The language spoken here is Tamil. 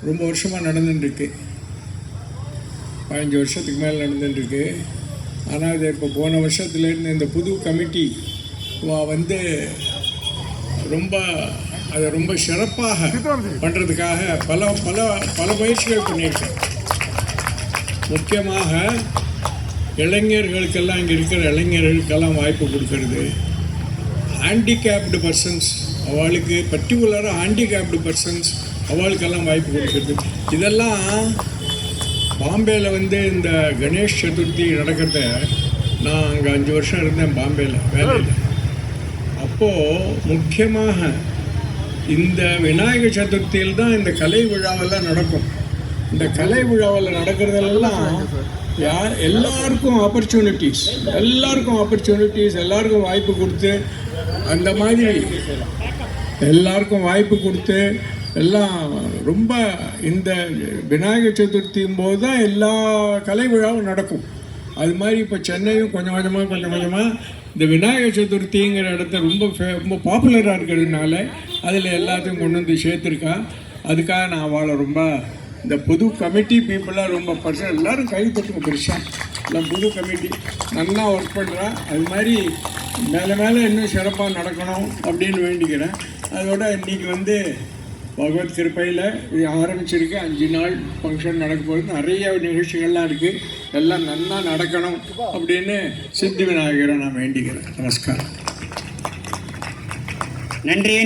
ரொம்ப வருஷமாக நடந்துட்டுருக்கு. 15 வருஷத்துக்கு மேலே நடந்துட்டுருக்கு. ஆனால் இது இப்போ போன வருஷத்துலேருந்து இந்த புது கமிட்டி வந்து ரொம்ப அதை ரொம்ப சிறப்பாக பண்ணுறதுக்காக பல பல பல முயற்சிகள் பண்ணியிருக்கேன். முக்கியமாக இளைஞர்களுக்கெல்லாம், இங்கே இருக்கிற இளைஞர்களுக்கெல்லாம் வாய்ப்பு கொடுக்கறது, ஹேண்டிகேப்டு பர்சன்ஸ் அவளுக்கு, பர்டிகுலராக ஹேண்டிகேப்டு பர்சன்ஸ் அவளுக்கெல்லாம் வாய்ப்பு கொடுக்கறது. இதெல்லாம் பாம்பேயில் வந்து இந்த கணேஷ் சதுர்த்தி நடக்கிறத நான் அங்கே 5 வருஷம் இருந்தேன் பாம்பேயில் வேலையில். அப்போது முக்கியமாக இந்த விநாயகர் சதுர்த்தியில் தான் இந்த கலை விழாவெல்லாம் நடக்கும். இந்த கலை விழாவில் நடக்கிறதெல்லாம் எல்லாருக்கும் ஆப்பர்ச்சுனிட்டிஸ், எல்லாருக்கும் வாய்ப்பு கொடுத்து, அந்த மாதிரி எல்லாருக்கும் வாய்ப்பு கொடுத்து எல்லாம் ரொம்ப இந்த விநாயகர் சதுர்த்தியும் போது தான் எல்லா கலை விழாவும் நடக்கும். அது மாதிரி இப்போ சென்னையும் கொஞ்சம் கொஞ்சமாக இந்த விநாயகர் சதுர்த்திங்கிற இடத்த ரொம்ப பாப்புலராக இருக்கிறதுனால அதில் எல்லாத்தையும் கொண்டு வந்து சேர்த்துருக்கா. அதுக்காக நான் அவளை ரொம்ப, இந்த புது கமிட்டி பீப்புளாக ரொம்ப எல்லோரும் கை தட்டுங்க பெருசாக. எல்லாம் புது கமிட்டி நல்லா ஒர்க் பண்ணுறா. அது மாதிரி மேலே இன்னும் சிறப்பாக நடக்கணும் அப்படின்னு வேண்டிக்கிறேன். அதோட இன்றைக்கி வந்து பகவத் கிருப்பையில் இது ஆரம்பிச்சிருக்கு. 5 நாள் ஃபங்க்ஷன் நடக்க போகிறது. நிறைய நிகழ்ச்சிகள்லாம் இருக்குது. எல்லாம் நல்லா நடக்கணும் அப்படின்னு சித்தி விநாயகரை நான் வேண்டிக்கிறேன். நமஸ்காரம். நன்றி.